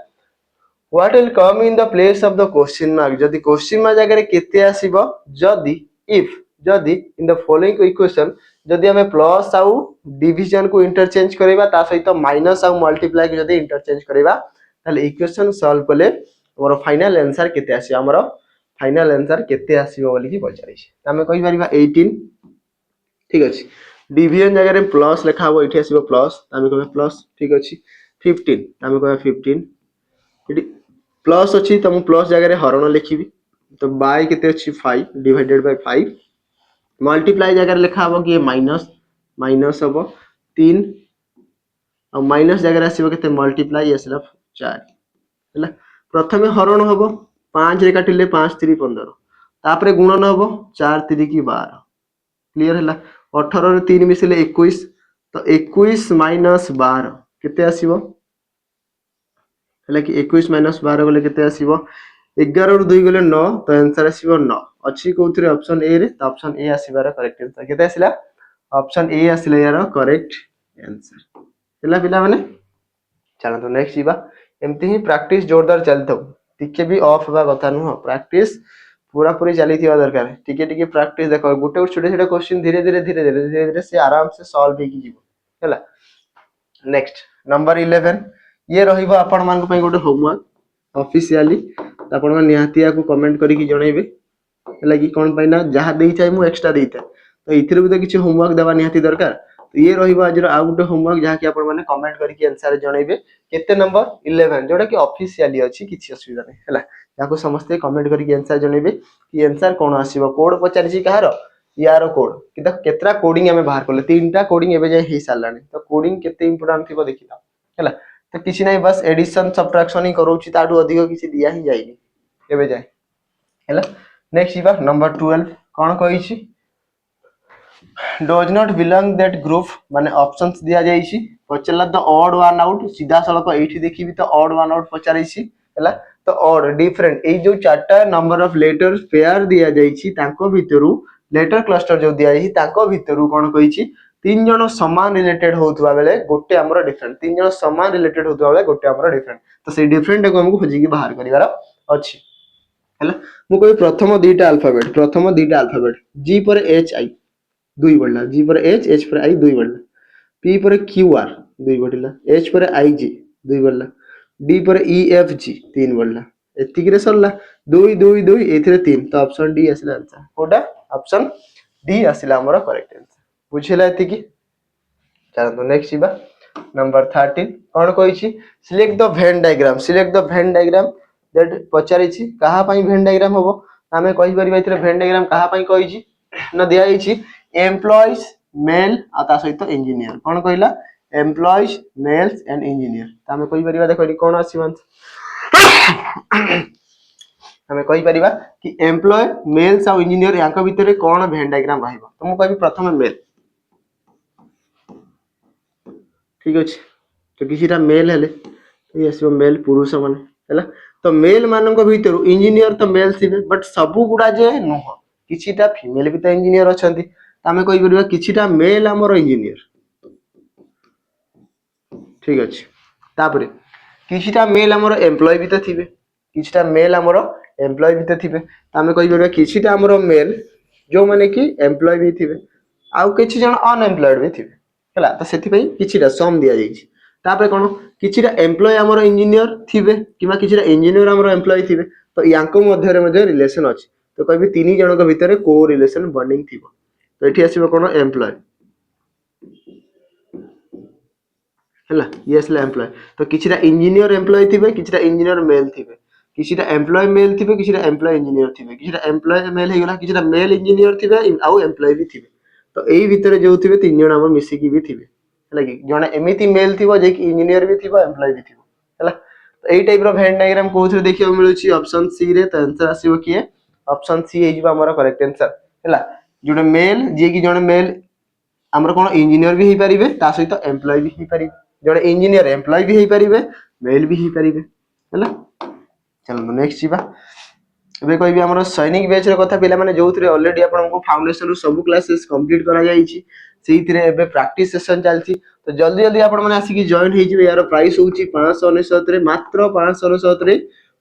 what will come in the place of the question mark जदी क्वेश्चन मार्क जगह रे केते आसीबो जदी इफ जदी इन द फॉलोइंग इक्वेशन जदी हमें प्लस आउ डिवीजन को इंटरचेंज करबा ता सहित माइनस आउ मल्टीप्लाई को जदी इंटरचेंज करबा ताले इक्वेशन सॉल्व करले हमर फाइनल आंसर केते आसी हमर फाइनल आंसर केते आसीबो बोली कि पचारि छै हमें कहि परिबा 18 ठीक अछि डिवीजन जगह रे प्लस लिखा हो इठी आसीबो प्लस हमें कहबा प्लस ठीक अछि 15 हमें कहबा 15 इठी प्लस अछि त मु प्लस जगह रे हरण लिखिबी तो बाय केते अछि 5 डिवाइडेड बाय 5 मल्टीप्लाई जगह रे लिखा हो कि माइनस माइनस हबो 3 और माइनस जगह रे आसीबो केते मल्टीप्लाई आसीला 4 हैला प्रथमे हरण हबो 5 रे काटिले 5 3 15 तापरे गुणन हबो 4 3 की 12 क्लियर हैला 18 रे 3 मिसिले 21 तो 21 माइनस 12 केते आसीबो हैला कि 21 माइनस 12 गले केते आसीबो 11 रु 2 गले 9 तो आंसर आसीबो 9 अछि कोथरे ऑप्शन ए रे तो ऑप्शन ए आसीबार करेक्ट आंसर केते आसीला ऑप्शन ए आसीला यार करेक्ट आंसर हैला पिला माने चलो तो नेक्स्ट जीवा एमती ही प्रैक्टिस जोरदार चलतो टिके भी ऑफ बा कथा नु प्रैक्टिस पूरा पूरी चली थिवा दरकार टिके टिके प्रैक्टिस देखो गुटे छोटे छोटे क्वेश्चन धीरे धीरे से आराम से सॉल्व हे की जीवो हैला नेक्स्ट नंबर 11 ये रहिबो आपण मान को पई गोटे होमवर्क ऑफिशियली आपण मान निहातिया को कमेंट करी की जणैबे हैला कि कोन पई ना जहा देई चाहे मु एक्स्ट्रा देइता तो इथिरे भी तो किछ होमवर्क देबा निहाती दरकार तो ये रहिबो आज आ गोटे होमवर्क जहा कि आपण माने कमेंट करी की आंसर जणैबे केते नंबर 11 जोटा कि ऑफिशियली अछि किछि असुविधा नै हैला याको समस्त कमेंट करी की आंसर जणैबे कि आंसर कोन आसीबो कोड पचारि छी कहारो यार कोड कि केतरा कोडिंग हमें बाहर करले तीनटा कोडिंग एबे जाय हे सालानी तो कोडिंग केते इंपोर्टेंट थिबो देखिला हैला तो किछि नै बस एडिशन सब्ट्रैक्शन ही करूची ताडू अधिक किछि दिया ही जाइनी एबे जाय हैला नेक्स्ट इबा नंबर 12 कोन कहि छी does not belong that group माने ऑप्शंस दिया जाई छी पचला द ऑड वन आउट सीधा सळक एठी देखिबी तो ऑड वन आउट पचारि छी हैला तो ऑड डिफरेंट ए जो चारटा नंबर ऑफ लेटर्स पेयर दिया जाई छी तांको भितरु लेटर क्लस्टर जो दिया जाई तांको भितरु कोन कहि छी तीन जण समान रिलेटेड होतबा बेले गोटे हमर डिफरेंट तीन जण समान रिलेटेड होतबा बेले गोटे हमर डिफरेंट तो से डिफरेंट को हमको खोजी की बाहर करिवार अछि हैला मु कहि प्रथम दुईटा अल्फाबेट जी पर एच आई 2 बढ़ला जी पर एच पर आई 2 बढ़ला पी पर क्यू आर 2 बढ़ला एच पर आई जी 2 बढ़ला डी पर ई एफ जी 3 बढ़ला एतिक रे सरला 2 2 2 एथिरे 3 तो ऑप्शन डी आसीला आंसर कोडा ऑप्शन डी आसीला हमर करेक्ट आंसर बुझिला एतिक चलो तो नेक्स्ट जीवा नंबर 13 कोन कहि छी select the Venn diagram that पचारि छी कहा पई वेन डायग्राम होबो हमें कहि परिबा इथिरे वेन डायग्राम कहा पई कहि छी ना दिया छी एम्प्लॉइज मेल आता सहित इंजीनियर कोन कहला एम्प्लॉइज मेल्स एंड इंजीनियर त हमें कहि परिबा देखो कोन आसी मान आमे कहि परिबा कि एम्प्लॉय मेल्स आ इंजीनियर यांक भितर कोन वेन डायग्राम रहइबो तो मु कहबी प्रथम मेल ठीक अछि तो किछिटा मेल हेले ये आसीबो मेल पुरुष माने हैला तो मेल मानक भितर इंजीनियर तो मेल थिबे बट सबु गुडा जे नुह किछिटा फीमेल भी तो इंजीनियर अछंती तो आमे कहि परिबा किछिटा मेल हमर इंजीनियर ठीक अछि तापरे किछिटा मेल हमर एम्प्लॉय भी तो थिबे किछिटा मेल हमर एम्प्लॉय भी तो थिबे तो आमे कहि परिबा किछिटा हमर मेल जो माने कि एम्प्लॉय भी थिबे आउ किछि जण अनएम्प्लॉयड भी थिबे हैला तो सेति पई किछिटा सम दिया जाईछि तापरे कोन किछिटा एम्प्लॉय हमर इंजीनियर थिबे किबा किछिटा इंजीनियर हमर एम्प्लॉय थिबे तो यांको मध्यरे मध्ये रिलेशन अछि तो कहबी तीन जनक भितर को रिलेशन बॉन्डिंग थिबो तो एठी आसीबो कोन एम्प्लॉय हैला ये आसला एम्प्लॉय तो किछिटा इंजीनियर एम्प्लॉय थिबे किछिटा इंजीनियर मेल थिबे किछिटा एम्प्लॉय मेल थिबे किछिटा एम्प्लॉय इंजीनियर थिबे किछिटा एम्प्लॉय मेल हे गला किछिटा मेल इंजीनियर थिबे आउ एम्प्लॉय भी थिबे तो एई भितर जो थिबे तीन जण हम मिसी की भी थिबे हैला कि जणे एमिति मेल थिबो जे कि इंजीनियर भी थिबो एम्प्लॉय भी थिबो हैला तो एई टाइप रो वेन डायग्राम कोथरे देखियो मिलुची ऑप्शन सी रे तो आंसर आसीबो किए ऑप्शन सी हे जिबा हमर करेक्ट आंसर हैला जोडे मेल जे कि जणे मेल हमर कोन इंजीनियर भी हे परिबे ता सहित एम्प्लॉय भी हे परिबे जड़े इंजीनियर एम्प्लॉय भी हो पारे मेल भी हो पारे है चलो नेक्स्ट जीवा एबे कहबी हमर सैनिक बैच रे कथा पिला माने जो थरे ऑलरेडी आपन फाउंडेशन सब क्लासेस कंप्लीट करा जाईची सेइथिरे एबे प्रैक्टिस सेशन चलती तो जल्दी जल्दी आपन माने आसी कि जॉइन हे जिवे यार प्राइस होची 599 रे मात्र 599 रे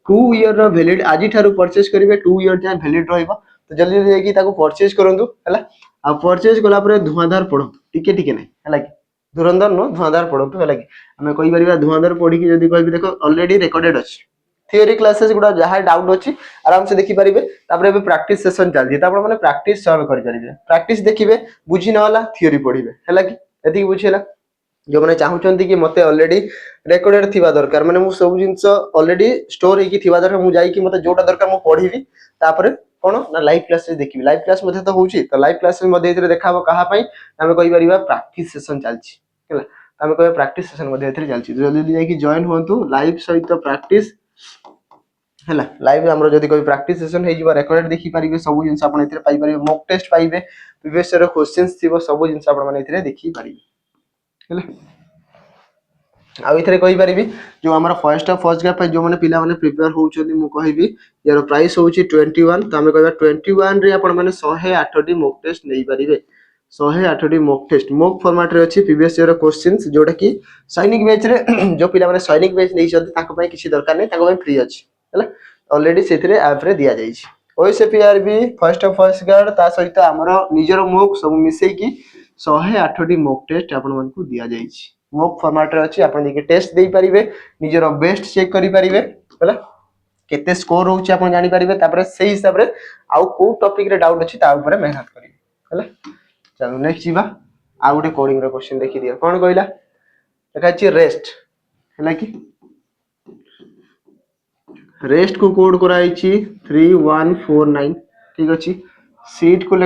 2 ईयर रो वैलिड आजि थारु परचेज करिवे 2 ईयर जा वैलिड रहइबो तो जल्दी जल्दी जाकी ताको परचेज करंतु हैला आ परचेज कला परे धुआंधार पड़ो टिके टिके नै हैला कि धुरंधर नो धुआंधार पड़ो हैला कि हमें कहि परिबा धुआंधार पढ़ी कि जदी कहबी देखो ऑलरेडी रिकॉर्डेड अछि थियोरी क्लासेस गुडा जहा डाउट अछि आराम से देखि परिबे तापर एबे प्रैक्टिस सेशन चलती तापर माने प्रैक्टिस सॉल्व करि परिबे प्रैक्टिस देखिबे बुझी न होला थियोरी पढ़िबे हैला कि एति बुझिला जो माने चाहुचंती कि मते ऑलरेडी रिकॉर्डेड थिबा दरकार माने मु सब जिंस ऑलरेडी स्टोर हेकी थिबा दरकार मु जाई कि मते जोटा दरकार मु पढ़िबी तापर कोन ना लाइव क्लास देखिबी लाइव क्लास मध्ये तो होउची तो लाइव क्लास मध्ये इतरे देखाबो कहा पई हमें कहि परिबा प्रैक्टिस सेशन चलची हैला हमें कहे प्रैक्टिस सेशन मध्ये इतरे चलची जल्दी जल्दी जाई कि जॉइन होंतु लाइव सहित प्रैक्टिस हैला लाइव हमरो जदी कोई प्रैक्टिस सेशन हे जिबा रिकॉर्डेड देखि परिबे सब जिंस आपण इतरे पाई परिबे मॉक टेस्ट पाइबे प्रीवियस ईयर क्वेश्चंस थिबो सब जिंस आपण माने इतरे देखि परिबे हैला आ इथरे कहि परिबी जो हमर फर्स्ट गैप जो माने पिला माने प्रिपेयर होउछोदी मु कहिबी यार प्राइस होउची 21 तो हमें कहबा 21 रे आपण माने 108 टी मॉक टेस्ट नै परिबे 108 T mock test mock format रे अछि प्रीवियस ईयर क्वेश्चंस जोटा कि सैनिक बैच रे जो पिला माने सैनिक बैच नै छथि ताको पई किछि दरकार नै ताको पई फ्री अछि हैला ऑलरेडी सेथरे ऐप रे दिया जाई छी ओएसपीआरबी फर्स्ट गार्ड ता सहित हमर निजर मॉक सब मिसै कि 108 टी मॉक टेस्ट आपण मन को दिया जाई छी मॉक फॉर्मेट रे अछि आपण जे टेस्ट देई परिबे निजर बेस्ट चेक करि परिबे हैला केते स्कोर होउची आपण जानि परिबे तापर सेही हिसाब रे आउ को टॉपिक रे डाउट अछि ता ऊपर मेहनत करिबे हैला चलो नेक्स्ट जीवा आ गुटे कोडिंग रो क्वेश्चन देखि दिया कोन कहला देखा छी रेस्ट हैला कि रेस्ट को कोड कराई छी 3149 ठीक अछि सीट को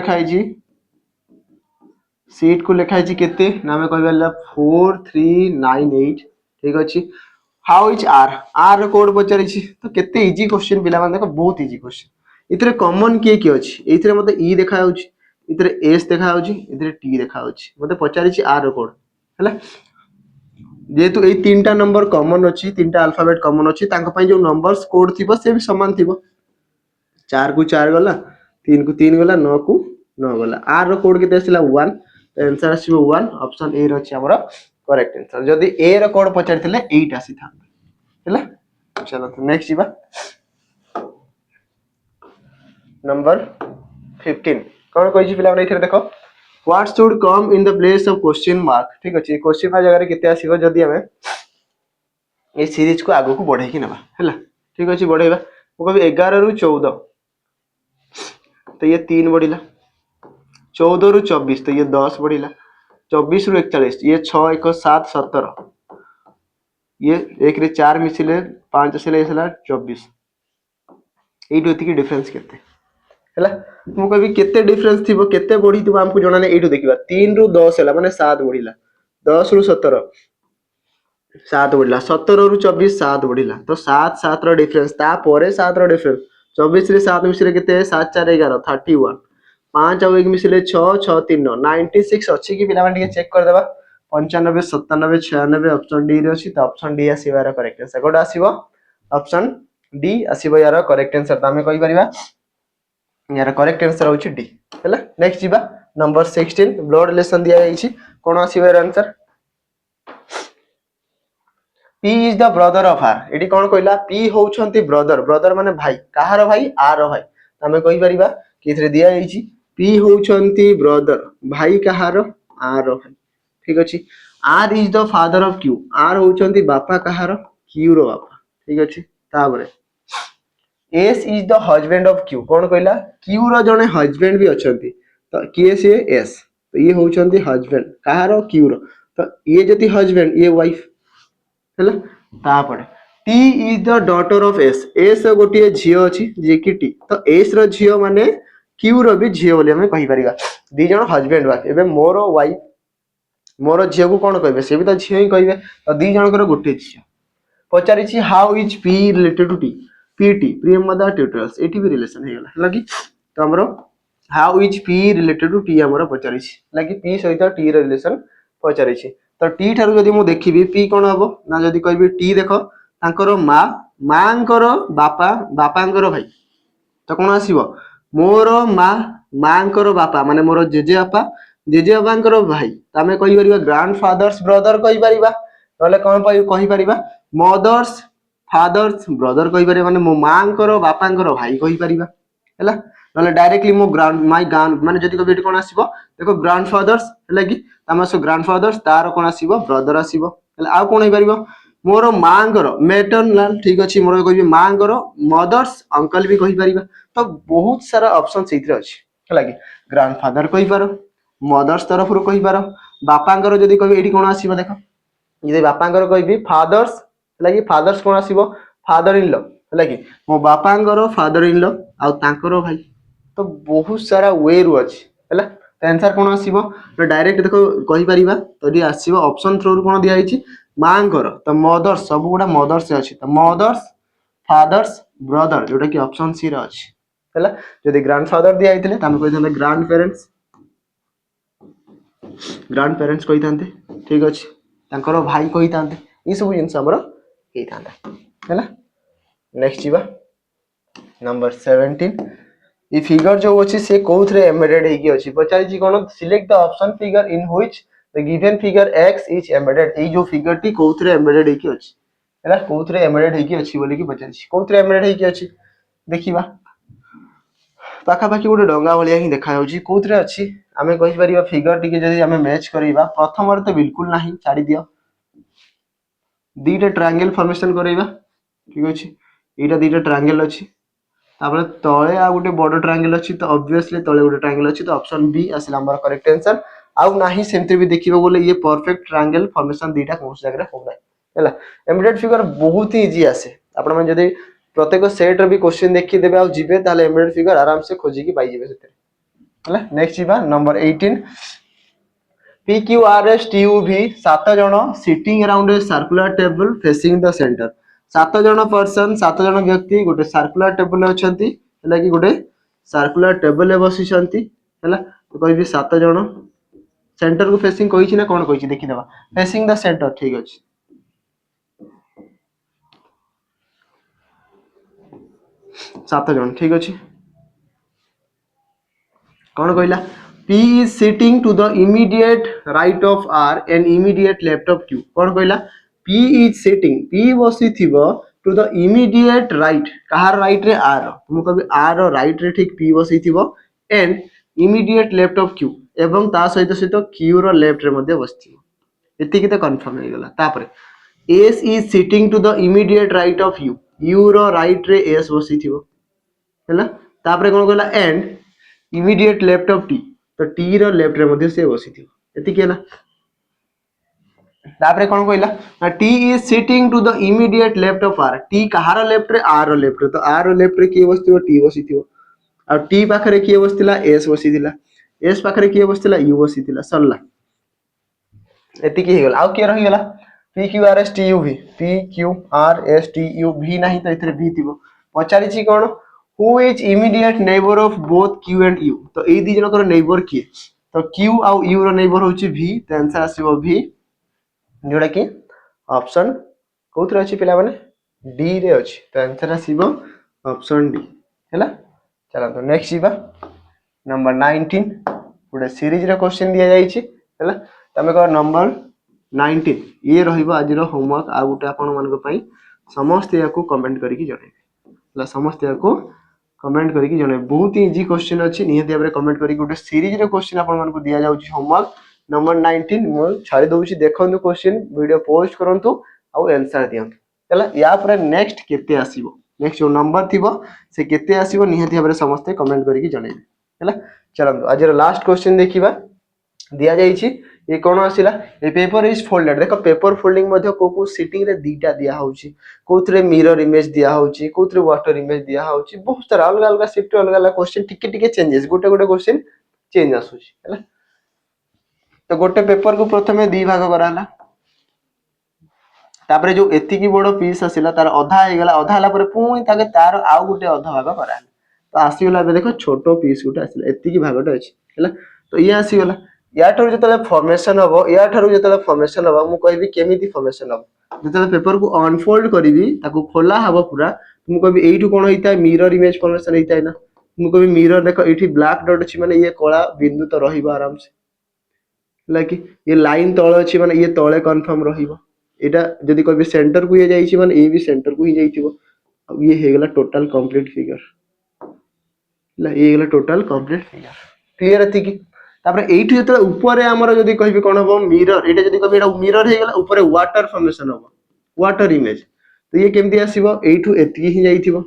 लिखाई छी केते नामे कहबेला 4398 ठीक अछि हाउ इज आर कोड पचारि छी तो केते इजी क्वेश्चन पिला माने देखो बहुत इजी क्वेश्चन इतरे कॉमन के अछि इतरे मते ई देखा होउची इतरे एस देखा होउची इतरे टी देखा होउची मते पचारि छी आर कोड हैला जेतु ए तीनटा नंबर कॉमन अछि तीनटा अल्फाबेट कॉमन अछि तांको पई जो नंबर्स कोड थिबो से भी समान थिबो 4 को 4 गला 3 को 3 गला 9 को 9 गला आर रो कोड केते आसिला 1 आंसर आसीबो 1 ऑप्शन ए रो अछि हमर करेक्ट आंसर जदी ए रो कोड पचारथिले 8 आसी था हैला चलो तो नेक्स्ट जीवा नंबर 15 कोन कहै छी पिला नै इथरे देखो What should come in the place of question mark ठीक अछि क्वेश्चन आ जगह रे केते आसीबो जदी हमें ए सीरीज को आगो को बढ़ाई कि नबा हैला ठीक अछि बढ़ाइबा ओ कभी 11 रु 14 तो ये 3 बढ़िला 14 रु 24 तो ये 10 बढ़िला 24 रु 41 ये 6 1 7 17 ये 1 रे 4 मिसिले 5 सिले इसला 24 एटु एति की डिफरेंस केते हैला मु कहबी केते डिफरेंस थिबो केते बढ़ी थिबो हमकु जणा नै एटु देखिबा 3 रु 10 हैला माने 7 बढ़िला 10 रु 17 7 बढ़िला 17 रु 24 7 बढ़िला तो 7 7 रो डिफरेंस ता परे 7 रो डिफरेंस 24 रे 7 मिसिले केते 7 4 11 31 5 और 1 मिसिले 6 6 3 9 96 अछि कि पिला माने चेक कर देबा 95 97 96 ऑप्शन डी रे अछि तो ऑप्शन डी आसीबार करेक्ट आंसर कोड आसीबो ऑप्शन डी आसीबो यार करेक्ट आंसर तो हमें कहि परिबा यार करेक्ट आंसर होछि डी हैला नेक्स्ट जीवा नंबर 16 ब्लड रिलेशन दिया जाइछि कोन आसीबो यार answer P is the brother of R एटी कोन कहला P होउछंती ब्रदर ब्रदर माने भाई कहार भाई आर भाई हमें कहि परिबा कि इथरे दिया जाइछि P होउछंती ब्रदर भाई कहार आर भाई ठीक अछि R is the father of Q R होउछंती बापा कहार Q रो बापा ठीक अछि ताबरे S is the husband of Q कोन कहला Q रो जने हस्बैंड भी अछंती तो किए से S तो ये होउछंती हस्बैंड कहार Q रो तो ये जति हस्बैंड ये वाइफ हैला तापरे T is the daughter of S S गोटिए झियो अछि जे कि T तो S रो झियो माने Q रो भी झियो बोली हमें कहि परिबा दी जण हस्बैंड वाइफ एबे मोरो वाइफ मोरो झियो को कोन कहबे से भी तो झियो ही कहबे तो दी जण कर गोटे झियो पचारि छी how is P related to T PT Priyam mother tutors एटी भी रिलेशन हे गला लगी तो हमरो how is P related to T हमरो पचारि छी लगी P सहित T रो रिलेशन पचारि छी तो टी ठारू जदि मु देखिबी पी कोन हबो ना जदि कहबी टी देखो तांकर मांकर बापा बापांकर भाई तो कोन आसीबो मोर मांकर बापा माने मोर जेजे बापांकर भाई तमे कहि परिबा ग्रैंडफादर्स ब्रदर कहि परिबा नले कोन कहि परिबा मदर्स फादर्स ब्रदर कहि परिबा माने मो मांकर बापांकर भाई कहि परिबा हैला नले डायरेक्टली मो ग्रांड माय ग्रांड माने जदि कहबी कोन आसीबो देखो ग्रैंडफादर्स हैला कि तामसो ग्रैंडफादर्स तार कोन आसीबो ब्रदर आसीबो हैला आ कोन हे परिबो मोर मांकर मैटरनल ठीक अछि मोर कहबी मांकर मदर्स अंकल भी कहि परिबा तो बहुत सारा ऑप्शन सेइथरे अछि हैला कि ग्रैंडफादर कहि पारो मदर्स तरफ रो कहि पारो बापांकर जदि कहबी एठी कोन आसीबो देखो यदि बापांकर कहबी फादर्स हैला कि फादर्स कोन आसीबो फादर इन लॉ हैला कि मो बापांकर फादर इन लॉ आ तांकर भाई तो बहुत सारा वे रु अछि हैला तो आंसर कोन आसीबो तो डायरेक्ट देखो कहि परिबा तो दी आसीबो ऑप्शन थ्रू कोन दिया आइछि मांकर तो मदर्स सब गुडा मदर्स से अछि तो मदर्स फादर्स ब्रदर जोटा कि ऑप्शन सी रे अछि हैला जदि ग्रैंडफादर दिया आइतले त हम कहि थांते ग्रैंड पेरेंट्स कहि थांते ठीक अछि तांकर भाई कहि थांते ई सब जिंस हमर कहि थांता हैला नेक्स्ट जीवा नंबर 17 ई फिगर जो अछि से कोथरे एम्बेडेड हेकी अछि पचारि जी कोन select the option figure in which the given figure x is embedded ए जो फिगर टी कोथरे एम्बेडेड हेकी अछि हैला कोथरे एम्बेडेड हेकी अछि बोली कि पचारि छी कोथरे एम्बेडेड हेकी अछि देखिबा पाखा पाखी गोटे डंगा भलिया ही देखा जाउची कोथरे अछि हमें कहि परिबा फिगर टी के जदि हमें मैच करिबा प्रथम रे तो बिल्कुल नाही छाडी दियो दीटा ट्रायंगल फॉर्मेशन करेबा ठीक अछि एटा दीटा ट्रायंगल अछि तापर तळे आ गोटे बड़ ट्रायंगल अछि तो ऑब्वियसली तळे गोटे ट्रायंगल अछि तो ऑप्शन बी आसिला हमर करेक्ट आंसर आउ नाही सेमते भी देखिबो बोले ये परफेक्ट ट्रायंगल फॉर्मेशन दीटा कोस जगह रे होना हैला एम्बेडेड फिगर बहुत ही इजी आसे आपण मन जदि प्रत्येक सेट रे भी क्वेश्चन देखि देबे आ जिबे ताले एम्बेडेड फिगर आराम से खोजी की पाई जेबे सेते हैला नेक्स्ट जीवा नंबर 18 PQRS TUV 7 जण sitting around a circular table facing the centre 7 जण पर्सन 7 जण व्यक्ति गोटे सर्कुलर टेबल अछंती हैला कि गोटे सर्कुलर टेबल ए बसी छंती हैला तो कहबी 7 जण सेंटर को फेसिंग कहि छि ना कोन कहि छि देखि देबा फेसिंग द सेंटर ठीक अछि 7 जण ठीक अछि कोन कहला P is sitting to the immediate right of R and immediate left of Q कोन कहला P is sitting P बसी थिबो to the immediate right Kahar right रे R हम कहबी R रो राइट रे ठीक P बसी थिबो and immediate left of Q एवं ता सहित सहित Q रो लेफ्ट रे मध्ये बसथिबो एति की त कंफर्म हे गेला तापरे S is sitting to the immediate right of U U रो राइट रे S बसी थिबो हैला तापरे कोन कहला and immediate left of T तो T रो लेफ्ट रे मध्ये से बसी थिबो एति केला तापरे कोन कहला T is sitting to the immediate left of R T Kahar left रे R रो लेफ्ट रे तो R रो लेफ्ट रे के बसथिबो T बसीथिबो आ T पाखरे के बसथिला S बसीथिला S पाखरे के बसथिला U बसीथिला सरला एति की हे गेला आ के रहि गेला PQRS TUV PQRS TUV नाही तो इथरे V थिबो पचारि छी कोन who is immediate neighbour of both Q and U तो एई दी जनकर नेबर किए तो Q आउ U रो नेबर होची V तो आंसर आसीबो V जोड़ा कि ऑप्शन कोथरे अछि पिला माने डी रे अछि तो आंसर आसीबो ऑप्शन डी हैला चला तो नेक्स्ट जीवा नंबर 19 गोटे सीरीज रे क्वेश्चन दिया जाइछि हैला तमे को नंबर 19 ये रहिबो आज रो होमवर्क आ गोटे आपण मानको पई समस्त याको कमेंट करिकि जणाइबे हैला समस्त याको कमेंट करिकि जणाइबे बहुत ही इजी क्वेश्चन अछि निहति भाबरे कमेंट करिकि गोटे सीरीज रे क्वेश्चन आपण मानको दिया जाउछि होमवर्क नंबर 19 मो छाडी दउछि देखंतु क्वेश्चन वीडियो पोस्ट करंतु आ आंसर दियंतु हैला या पर नेक्स्ट केते आसीबो नेक्स्ट जो नंबर थिबो से केते आसीबो निहति भाबरे समस्त कमेंट करिकि जणाइबे हैला चलंतु आज लास्ट क्वेश्चन देखिबा दिया जाइछि ये कोन आसिला ए पेपर इज फोल्डेड देखो पेपर फोल्डिंग मध्ये को सीटिंग रे दीटा दिया होउछि कोथरे मिरर इमेज दिया होउछि कोथरे वाटर इमेज दिया होउछि बहुत सारा अलग अलग शिफ्ट अलग अलग क्वेश्चन टिके टिके चेंजेस गोटे गोटे क्वेश्चन चेंज आसुछि हैला तो गोटे पेपर को प्रथमे दी भाग कराला तापरे जो एतिकी बडो पीस आसिला तार आधा हे गेला आधा हला पर पुणी ताके तार आउ गोटे आधा भाग कराला तो आसी गेला बे देखो छोटो पीस गोटे आसिला एतिकी भागटे अछि हैला तो ये आसी गेला या ठारू जतले फॉर्मेशन हबो या ठारू जतले फॉर्मेशन हबो मु कहबी केमिति फॉर्मेशन हबो जतले पेपर को अनफोल्ड करबी ताको खोला हबो पूरा मु कहबी एइठु कोन होइता मिरर इमेज फॉर्मेशन होइता ना मु कहबी मिरर देखो एठी ब्लैक डॉट अछि माने ये कला बिंदु तो रहिबो आराम से लाइक ये लाइन तळ अछि माने ये तळे कंफर्म रहिबो एटा जदी कहबी सेंटर को ये जाइछि माने ए भी सेंटर को ही जाइथिबो अब ये हे गेला टोटल कंप्लीट फिगर ला ये गेला टोटल कंप्लीट फिगर क्लियर अछि कि तापर एइठु जतले ऊपर हमर जदी कहबी कोन हबो मिरर एटा जदी कहबी एटा मिरर हे गेला ऊपर वाटर फॉर्मेशन हबो वाटर इमेज तो ये केमति आसीबो एइठु एति ही जाइथिबो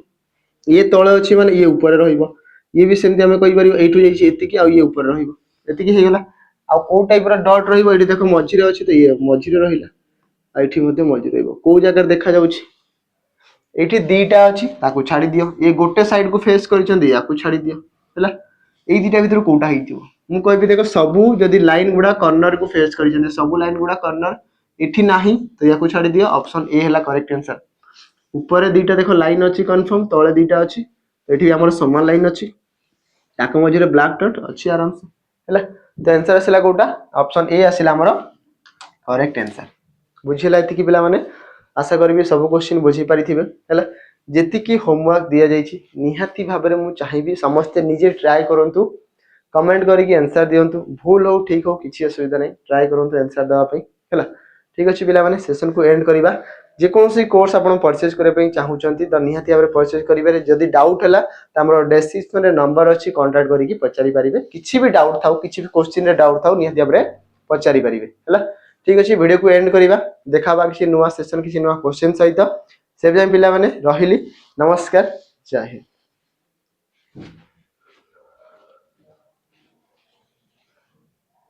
ये तळे अछि माने ये ऊपर रहिबो ये भी सेमति हम कहि परिबो एइठु जाइछि एति कि आ ये ऊपर रहिबो एति कि हे गेला आ को टाइप रा डॉट रहिबो एठी देखो मझी रे अछि तो ये मझी रे रहिला आ एठी मध्ये मझी रहिबो को जगह देखा जाउछि एठी दीटा अछि ताकू छाडी दियो ये गोटे साइड को फेस करिसंदी याकू छाडी दियो हैला एई दीटा भीतर कोटा हिथिबो मु कहबी देखो सबु जदी लाइन गुडा कॉर्नर को फेस करिसंदी सबु लाइन गुडा कॉर्नर एठी नाही तो याकू छाडी दियो ऑप्शन ए हैला करेक्ट आंसर ऊपर दीटा देखो लाइन अछि कंफर्म तळे दीटा अछि एठी हमर समान लाइन अछि ताको मझी रे ब्लैक डॉट अछि आराम से हैला तो आंसर आसिला कोटा ऑप्शन ए आसिला हमर करेक्ट आंसर बुझिला एति कि पिला माने आशा करबी सब क्वेश्चन बुझी पारिथिबे हैला जेति कि होमवर्क दिया जाइछि निहाती भाबरे मु चाहिबी समस्त निजे ट्राई करंतु कमेंट करिकि आंसर दियंतु भूल हो ठीक हो किछि असुविधा नै ट्राई करंतु आंसर देबा पई हैला ठीक अछि पिला माने सेशन को एंड करिबा जे कोनसी कोर्स आपण परचेज करे पई चाहूचंती त निहाती भाबरे परचेज करिबे जदी डाउट हला त हमर डिस्क्रिप्शन रे नंबर अछि कांटेक्ट करिकि पचारि पारिबे किछि भी डाउट थाउ किछि भी क्वेश्चन रे डाउट थाउ निहाती भाबरे पचारि पारिबे हैला ठीक अछि वीडियो को एंड करिबा देखाबा किछि नुवा सेशन किछि नुवा क्वेश्चन सहित से जाय पिला माने रहिली नमस्कार जय हिंद।